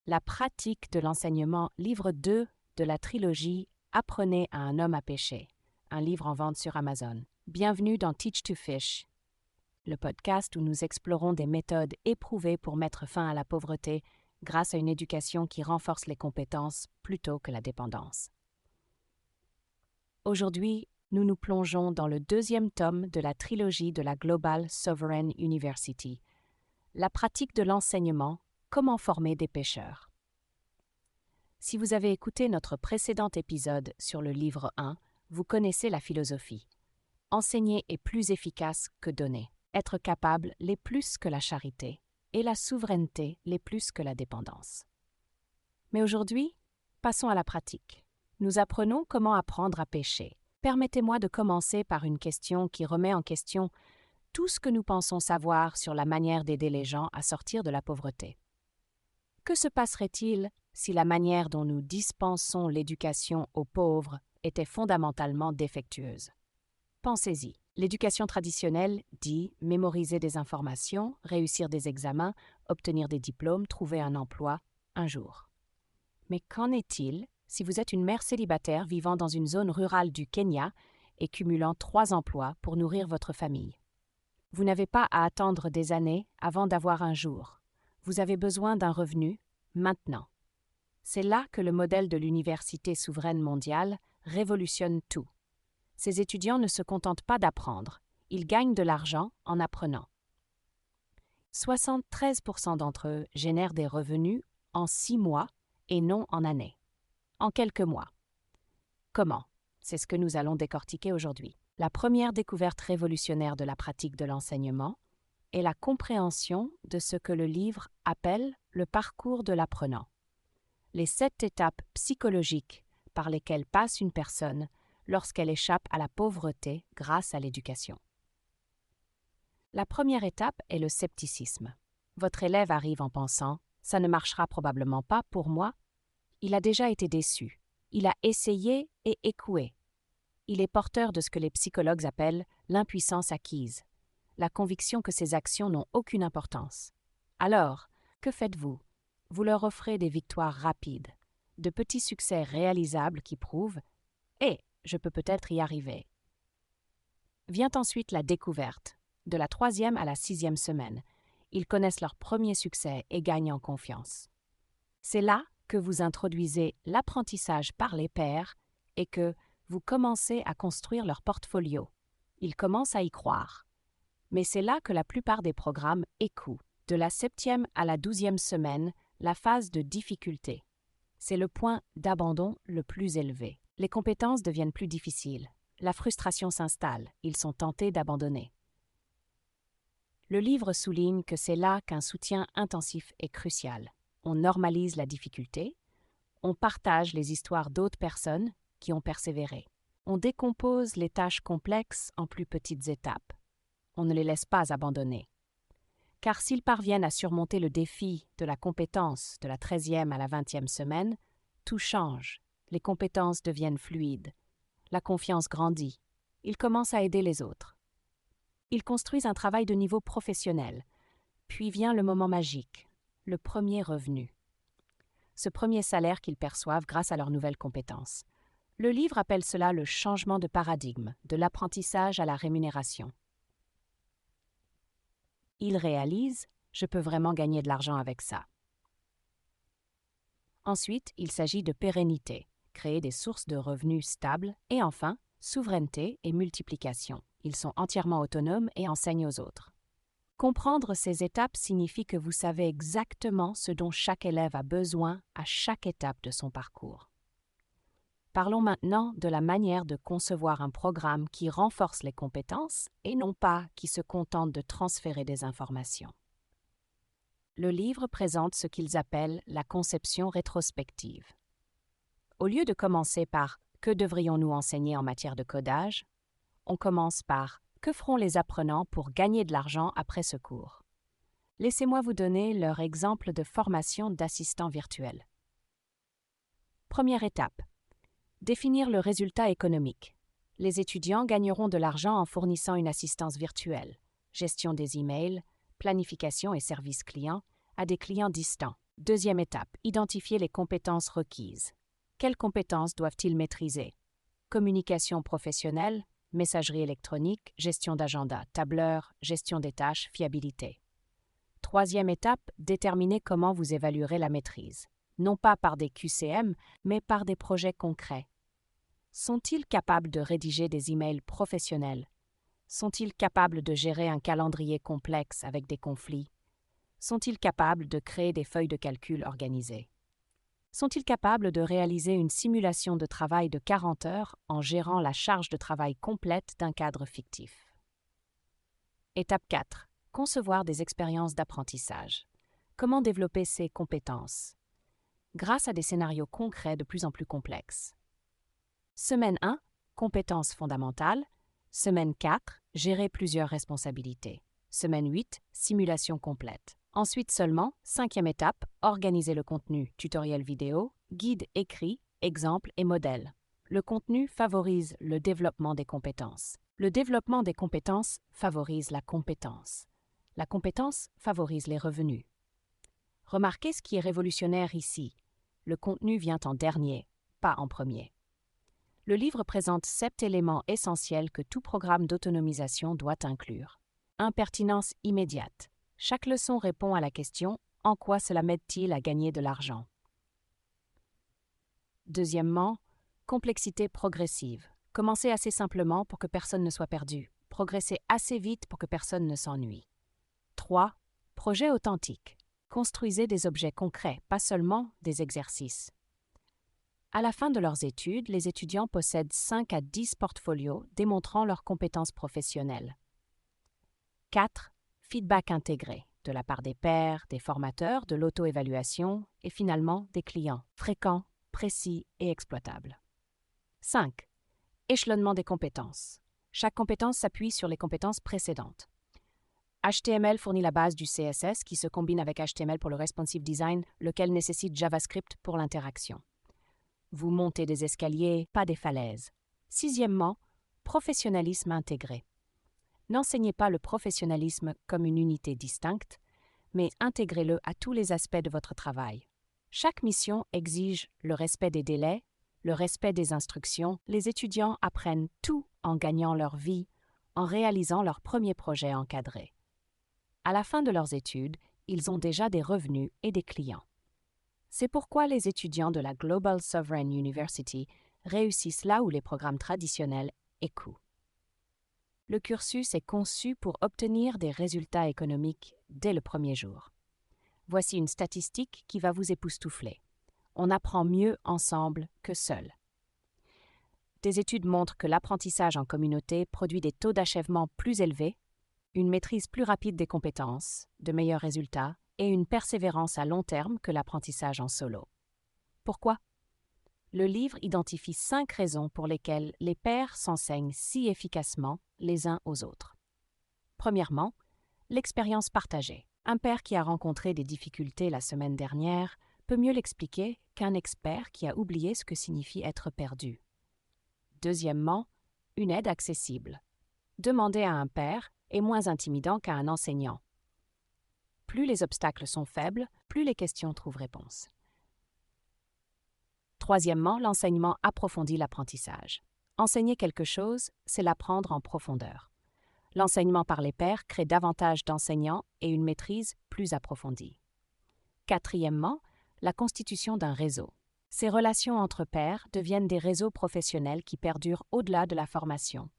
La pratique de l'enseignement, livre 2 de la trilogie Apprenez à un homme à pêcher, un livre en vente sur Amazon. Bienvenue dans Teach to Fish, le podcast où nous explorons des méthodes éprouvées pour mettre fin à la pauvreté grâce à une éducation qui renforce les compétences plutôt que la dépendance. Aujourd'hui, nous nous plongeons dans le 2e tome de la trilogie de la Global Sovereign University, la pratique de l'enseignement, comment former des pêcheurs. Si vous avez écouté notre précédent épisode sur le livre 1, vous connaissez la philosophie. Enseigner est plus efficace que donner. Être capable l'est plus que la charité, et la souveraineté l'est plus que la dépendance. Mais aujourd'hui, passons à la pratique. Nous apprenons comment apprendre à pêcher. Permettez-moi de commencer par une question qui remet en question tout ce que nous pensons savoir sur la manière d'aider les gens à sortir de la pauvreté. Que se passerait-il si la manière dont nous dispensons l'éducation aux pauvres était fondamentalement défectueuse? Pensez-y. L'éducation traditionnelle dit mémoriser des informations, réussir des examens, obtenir des diplômes, trouver un emploi, un jour. Mais qu'en est-il si vous êtes une mère célibataire vivant dans une zone rurale du Kenya et cumulant 3 emplois pour nourrir votre famille? Vous n'avez pas à attendre des années avant d'avoir un jour. Vous avez besoin d'un revenu maintenant. C'est là que le modèle de l'Université souveraine mondiale révolutionne tout. Ces étudiants ne se contentent pas d'apprendre, ils gagnent de l'argent en apprenant. 73% d'entre eux génèrent des revenus en 6 mois et non en années. En quelques mois. Comment? C'est ce que nous allons décortiquer aujourd'hui. La première découverte révolutionnaire de la pratique de l'enseignement est la compréhension de ce que le livre appelle le parcours de l'apprenant. Les 7 étapes psychologiques par lesquelles passe une personne lorsqu'elle échappe à la pauvreté grâce à l'éducation. La première étape est le scepticisme. Votre élève arrive en pensant « ça ne marchera probablement pas pour moi ». Il a déjà été déçu. Il a essayé et échoué. Il est porteur de ce que les psychologues appellent l'impuissance acquise, la conviction que ses actions n'ont aucune importance. Alors, que faites-vous? Vous leur offrez des victoires rapides, de petits succès réalisables qui prouvent « Eh, je peux peut-être y arriver ». Vient ensuite la découverte. De la 3e à la 6e semaine, ils connaissent leur premier succès et gagnent en confiance. C'est là que vous introduisez l'apprentissage par les pairs et que vous commencez à construire leur portfolio. Ils commencent à y croire. Mais c'est là que la plupart des programmes échouent. De la 7e à la 12e semaine, la phase de difficulté. C'est le point d'abandon le plus élevé. Les compétences deviennent plus difficiles. La frustration s'installe. Ils sont tentés d'abandonner. Le livre souligne que c'est là qu'un soutien intensif est crucial. On normalise la difficulté. On partage les histoires d'autres personnes qui ont persévéré. On décompose les tâches complexes en plus petites étapes. On ne les laisse pas abandonner. Car s'ils parviennent à surmonter le défi de la compétence de la 13e à la 20e semaine, tout change. Les compétences deviennent fluides. La confiance grandit. Ils commencent à aider les autres. Ils construisent un travail de niveau professionnel. Puis vient le moment magique, le premier revenu. Ce premier salaire qu'ils perçoivent grâce à leurs nouvelles compétences. Le livre appelle cela le changement de paradigme, de l'apprentissage à la rémunération. Ils réalisent « je peux vraiment gagner de l'argent avec ça ». Ensuite, il s'agit de pérennité, créer des sources de revenus stables et enfin, souveraineté et multiplication. Ils sont entièrement autonomes et enseignent aux autres. Comprendre ces étapes signifie que vous savez exactement ce dont chaque élève a besoin à chaque étape de son parcours. Parlons maintenant de la manière de concevoir un programme qui renforce les compétences et non pas qui se contente de transférer des informations. Le livre présente ce qu'ils appellent la conception rétrospective. Au lieu de commencer par « que devrions-nous enseigner en matière de codage ?», on commence par « que feront les apprenants pour gagner de l'argent après ce cours ?» Laissez-moi vous donner leur exemple de formation d'assistant virtuel. Première étape. Définir le résultat économique. Les étudiants gagneront de l'argent en fournissant une assistance virtuelle, gestion des emails, planification et service client à des clients distants. Deuxième étape, identifier les compétences requises. Quelles compétences doivent-ils maîtriser? Communication professionnelle, messagerie électronique, gestion d'agenda, tableur, gestion des tâches, fiabilité. Troisième étape, déterminer comment vous évaluerez la maîtrise. Non pas par des QCM, mais par des projets concrets. Sont-ils capables de rédiger des emails professionnels? Sont-ils capables de gérer un calendrier complexe avec des conflits? Sont-ils capables de créer des feuilles de calcul organisées? Sont-ils capables de réaliser une simulation de travail de 40 heures en gérant la charge de travail complète d'un cadre fictif? Étape 4. Concevoir des expériences d'apprentissage. Comment développer ces compétences? Grâce à des scénarios concrets de plus en plus complexes. Semaine 1. Compétences fondamentales. Semaine 4. Gérer plusieurs responsabilités. Semaine 8. Simulation complète. Ensuite seulement, cinquième étape, organiser le contenu, tutoriel vidéo, guide écrit, exemples et modèles. Le contenu favorise le développement des compétences. Le développement des compétences favorise la compétence. La compétence favorise les revenus. Remarquez ce qui est révolutionnaire ici. Le contenu vient en dernier, pas en premier. Le livre présente 7 éléments essentiels que tout programme d'autonomisation doit inclure. Impertinence immédiate. Chaque leçon répond à la question « En quoi cela m'aide-t-il à gagner de l'argent ?» Deuxièmement, complexité progressive. Commencez assez simplement pour que personne ne soit perdu. Progressez assez vite pour que personne ne s'ennuie. 3. Projet authentique. Construisez des objets concrets, pas seulement des exercices. À la fin de leurs études, les étudiants possèdent 5 à 10 portfolios démontrant leurs compétences professionnelles. 4. Feedback intégré, de la part des pairs, des formateurs, de l'auto-évaluation et finalement des clients, fréquents, précis et exploitables. 5. Échelonnement des compétences. Chaque compétence s'appuie sur les compétences précédentes. HTML fournit la base du CSS qui se combine avec HTML pour le responsive design, lequel nécessite JavaScript pour l'interaction. Vous montez des escaliers, pas des falaises. Sixièmement, professionnalisme intégré. N'enseignez pas le professionnalisme comme une unité distincte, mais intégrez-le à tous les aspects de votre travail. Chaque mission exige le respect des délais, le respect des instructions. Les étudiants apprennent tout en gagnant leur vie, en réalisant leur premier projet encadré. À la fin de leurs études, ils ont déjà des revenus et des clients. C'est pourquoi les étudiants de la Global Sovereign University réussissent là où les programmes traditionnels échouent. Le cursus est conçu pour obtenir des résultats économiques dès le premier jour. Voici une statistique qui va vous époustoufler. On apprend mieux ensemble que seul. Des études montrent que l'apprentissage en communauté produit des taux d'achèvement plus élevés, une maîtrise plus rapide des compétences, de meilleurs résultats et une persévérance à long terme que l'apprentissage en solo. Pourquoi? Le livre identifie 5 raisons pour lesquelles les pairs s'enseignent si efficacement les uns aux autres. Premièrement, l'expérience partagée. Un pair qui a rencontré des difficultés la semaine dernière peut mieux l'expliquer qu'un expert qui a oublié ce que signifie être perdu. Deuxièmement, une aide accessible. Demander à un pair est moins intimidant qu'à un enseignant. Plus les obstacles sont faibles, plus les questions trouvent réponse. Troisièmement, l'enseignement approfondit l'apprentissage. Enseigner quelque chose, c'est l'apprendre en profondeur. L'enseignement par les pairs crée davantage d'enseignants et une maîtrise plus approfondie. Quatrièmement, la constitution d'un réseau. Ces relations entre pairs deviennent des réseaux professionnels qui perdurent au-delà de la formation.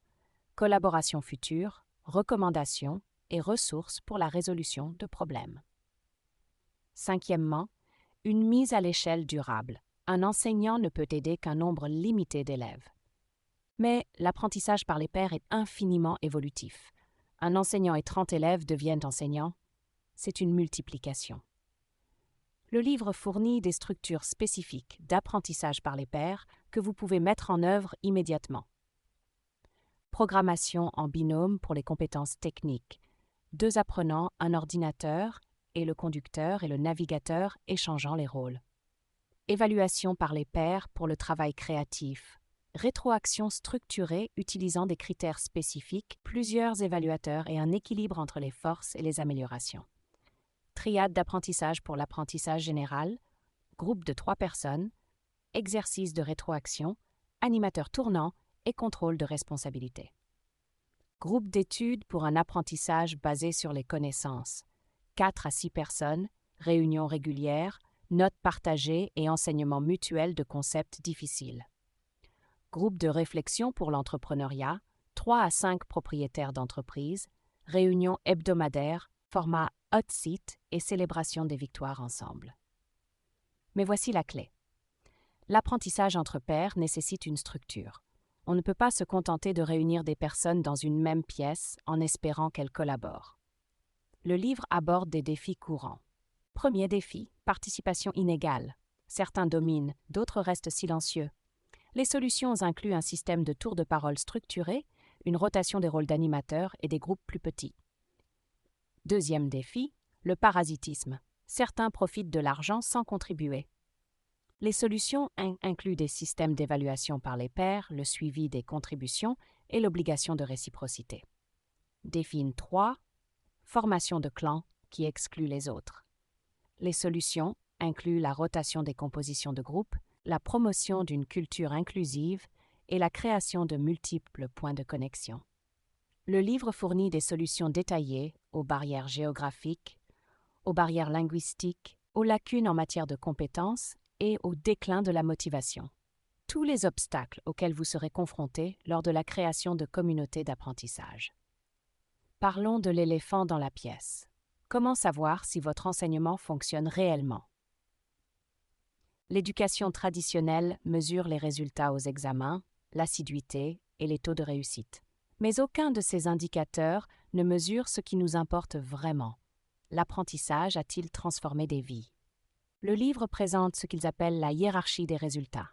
Collaboration future, recommandations et ressources pour la résolution de problèmes. Cinquièmement, une mise à l'échelle durable. Un enseignant ne peut aider qu'un nombre limité d'élèves. Mais l'apprentissage par les pairs est infiniment évolutif. Un enseignant et 30 élèves deviennent enseignants. C'est une multiplication. Le livre fournit des structures spécifiques d'apprentissage par les pairs que vous pouvez mettre en œuvre immédiatement. Programmation en binôme pour les compétences techniques. 2 apprenants, un ordinateur et le conducteur et le navigateur échangeant les rôles. Évaluation par les pairs pour le travail créatif. Rétroaction structurée utilisant des critères spécifiques, plusieurs évaluateurs et un équilibre entre les forces et les améliorations. triade d'apprentissage pour l'apprentissage général, groupe de 3 personnes, exercice de rétroaction, animateur tournant et contrôle de responsabilité. Groupe d'études pour un apprentissage basé sur les connaissances, 4 à 6 personnes, réunions régulières, notes partagées et enseignement mutuel de concepts difficiles. Groupe de réflexion pour l'entrepreneuriat, 3 à 5 propriétaires d'entreprises, réunions hebdomadaires, format hot seat et célébration des victoires ensemble. Mais voici la clé. L'apprentissage entre pairs nécessite une structure. On ne peut pas se contenter de réunir des personnes dans une même pièce en espérant qu'elles collaborent. Le livre aborde des défis courants. Premier défi, participation inégale. Certains dominent, d'autres restent silencieux. Les solutions incluent un système de tours de parole structuré, une rotation des rôles d'animateurs et des groupes plus petits. Deuxième défi, le parasitisme. Certains profitent de l'argent sans contribuer. Les solutions incluent des systèmes d'évaluation par les pairs, le suivi des contributions et l'obligation de réciprocité. Défi 3, formation de clans qui exclut les autres. Les solutions incluent la rotation des compositions de groupe, la promotion d'une culture inclusive et la création de multiples points de connexion. Le livre fournit des solutions détaillées aux barrières géographiques, aux barrières linguistiques, aux lacunes en matière de compétences et au déclin de la motivation. Tous les obstacles auxquels vous serez confrontés lors de la création de communautés d'apprentissage. Parlons de l'éléphant dans la pièce. Comment savoir si votre enseignement fonctionne réellement? L'éducation traditionnelle mesure les résultats aux examens, l'assiduité et les taux de réussite. Mais aucun de ces indicateurs ne mesure ce qui nous importe vraiment. L'apprentissage a-t-il transformé des vies? Le livre présente ce qu'ils appellent la hiérarchie des résultats.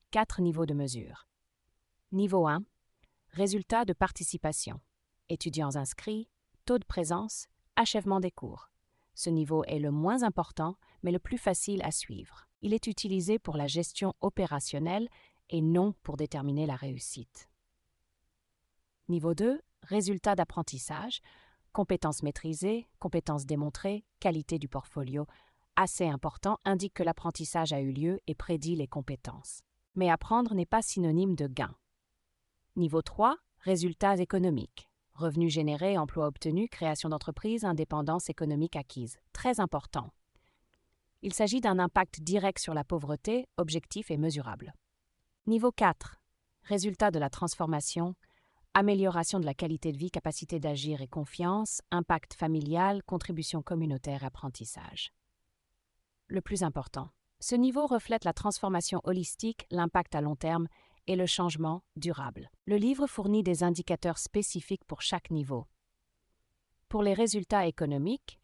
4 niveaux de mesure. Niveau 1, résultats de participation. Étudiants inscrits, taux de présence, achèvement des cours. Ce niveau est le moins important, mais le plus facile à suivre. Il est utilisé pour la gestion opérationnelle et non pour déterminer la réussite. Niveau 2, résultats d'apprentissage, compétences maîtrisées, compétences démontrées, qualité du portfolio, assez important, indique que l'apprentissage a eu lieu et prédit les compétences. Mais apprendre n'est pas synonyme de gain. Niveau 3, résultats économiques. Revenus générés, emplois obtenus, création d'entreprise, indépendance économique acquise. Très important. Il s'agit d'un impact direct sur la pauvreté, objectif et mesurable. Niveau 4, résultats de la transformation, amélioration de la qualité de vie, capacité d'agir et confiance, impact familial, contribution communautaire, apprentissage. Le plus important, ce niveau reflète la transformation holistique, l'impact à long terme et le changement durable. Le livre fournit des indicateurs spécifiques pour chaque niveau. Pour les résultats économiques,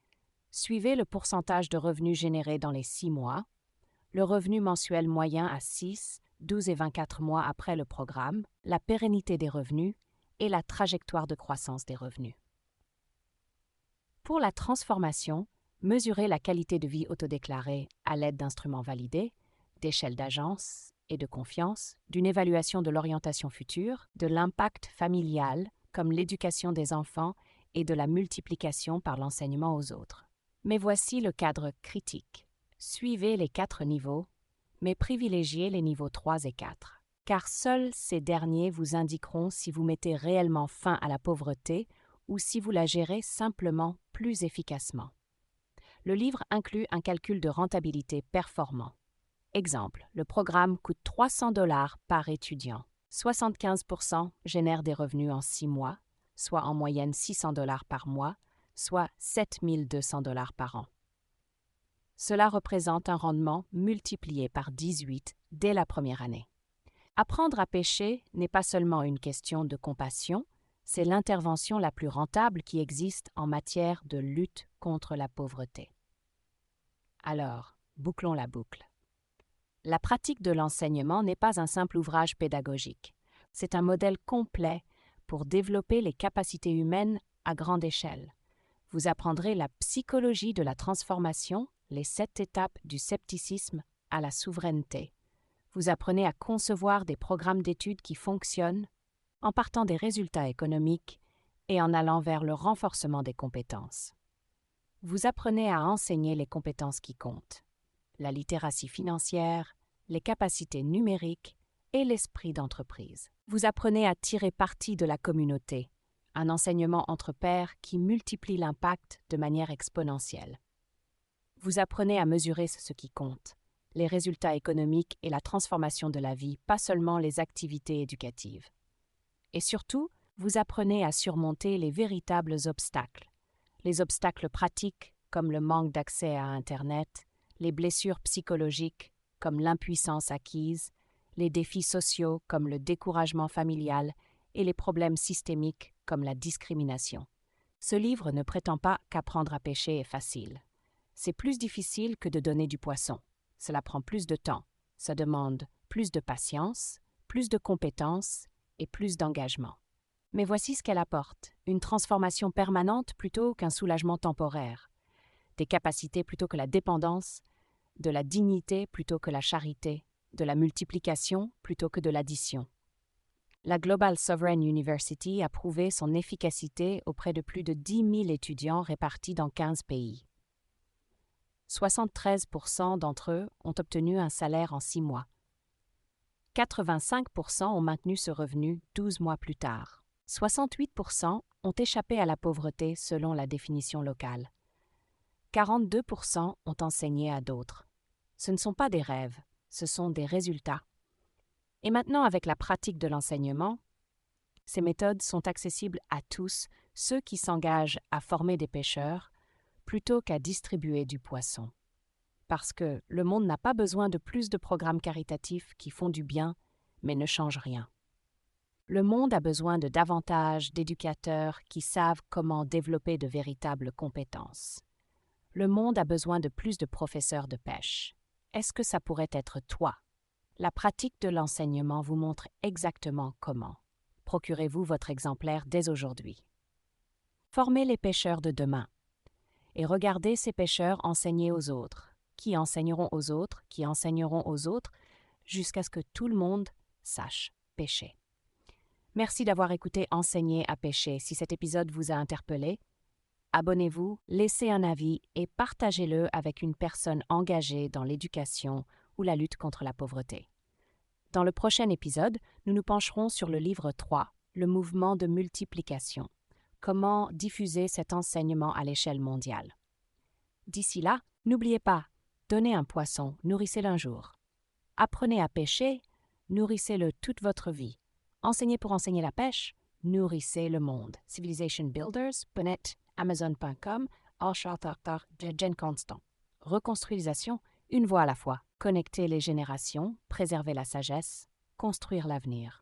suivez le pourcentage de revenus générés dans les 6 mois, le revenu mensuel moyen à 6, 12 et 24 mois après le programme, la pérennité des revenus et la trajectoire de croissance des revenus. Pour la transformation, mesurez la qualité de vie autodéclarée à l'aide d'instruments validés, d'échelles d'agence et de confiance, d'une évaluation de l'orientation future, de l'impact familial comme l'éducation des enfants et de la multiplication par l'enseignement aux autres. Mais voici le cadre critique. Suivez les 4 niveaux, mais privilégiez les niveaux 3 et 4, car seuls ces derniers vous indiqueront si vous mettez réellement fin à la pauvreté ou si vous la gérez simplement plus efficacement. Le livre inclut un calcul de rentabilité performant. Exemple, le programme coûte 300 $ par étudiant. 75% génèrent des revenus en 6 mois, soit en moyenne 600 $ par mois, soit 7 200 $ par an. Cela représente un rendement multiplié par 18 dès la première année. Apprendre à pêcher n'est pas seulement une question de compassion, c'est l'intervention la plus rentable qui existe en matière de lutte contre la pauvreté. Alors, bouclons la boucle. La pratique de l'enseignement n'est pas un simple ouvrage pédagogique. C'est un modèle complet pour développer les capacités humaines à grande échelle. Vous apprendrez la psychologie de la transformation, les 7 étapes du scepticisme à la souveraineté. Vous apprenez à concevoir des programmes d'études qui fonctionnent en partant des résultats économiques et en allant vers le renforcement des compétences. Vous apprenez à enseigner les compétences qui comptent, la littératie financière, les capacités numériques et l'esprit d'entreprise. Vous apprenez à tirer parti de la communauté, un enseignement entre pairs qui multiplie l'impact de manière exponentielle. Vous apprenez à mesurer ce qui compte, les résultats économiques et la transformation de la vie, pas seulement les activités éducatives. Et surtout, vous apprenez à surmonter les véritables obstacles. Les obstacles pratiques, comme le manque d'accès à Internet, les blessures psychologiques, comme l'impuissance acquise, les défis sociaux, comme le découragement familial, et les problèmes systémiques, comme la discrimination. Ce livre ne prétend pas qu'apprendre à pêcher est facile. C'est plus difficile que de donner du poisson. Cela prend plus de temps. Ça demande plus de patience, plus de compétences et plus d'engagement. Mais voici ce qu'elle apporte, une transformation permanente plutôt qu'un soulagement temporaire, des capacités plutôt que la dépendance, de la dignité plutôt que la charité, de la multiplication plutôt que de l'addition. La Global Sovereign University a prouvé son efficacité auprès de plus de 10 000 étudiants répartis dans 15 pays. 73% d'entre eux ont obtenu un salaire en 6 mois. 85% ont maintenu ce revenu 12 mois plus tard. 68% ont échappé à la pauvreté selon la définition locale. 42% ont enseigné à d'autres. Ce ne sont pas des rêves, ce sont des résultats. Et maintenant, avec la pratique de l'enseignement, ces méthodes sont accessibles à tous ceux qui s'engagent à former des pêcheurs plutôt qu'à distribuer du poisson. Parce que le monde n'a pas besoin de plus de programmes caritatifs qui font du bien, mais ne changent rien. Le monde a besoin de davantage d'éducateurs qui savent comment développer de véritables compétences. Le monde a besoin de plus de professeurs de pêche. Est-ce que ça pourrait être toi? La pratique de l'enseignement vous montre exactement comment. Procurez-vous votre exemplaire dès aujourd'hui. Formez les pêcheurs de demain. Et regardez ces pêcheurs enseigner aux autres, qui enseigneront aux autres, qui enseigneront aux autres, jusqu'à ce que tout le monde sache pêcher. Merci d'avoir écouté Enseigner à pêcher. Si cet épisode vous a interpellé, abonnez-vous, laissez un avis et partagez-le avec une personne engagée dans l'éducation ou la lutte contre la pauvreté. Dans le prochain épisode, nous nous pencherons sur le livre 3, le mouvement de multiplication. Comment diffuser cet enseignement à l'échelle mondiale. D'ici là, n'oubliez pas, donnez un poisson, nourrissez-le un jour. Apprenez à pêcher, nourrissez-le toute votre vie. Enseignez pour enseigner la pêche, nourrissez le monde. Civilization Builders, .net, Amazon.com, Jen Constant. Reconstruisation, une voie à la fois. Connecter les générations, préserver la sagesse, construire l'avenir.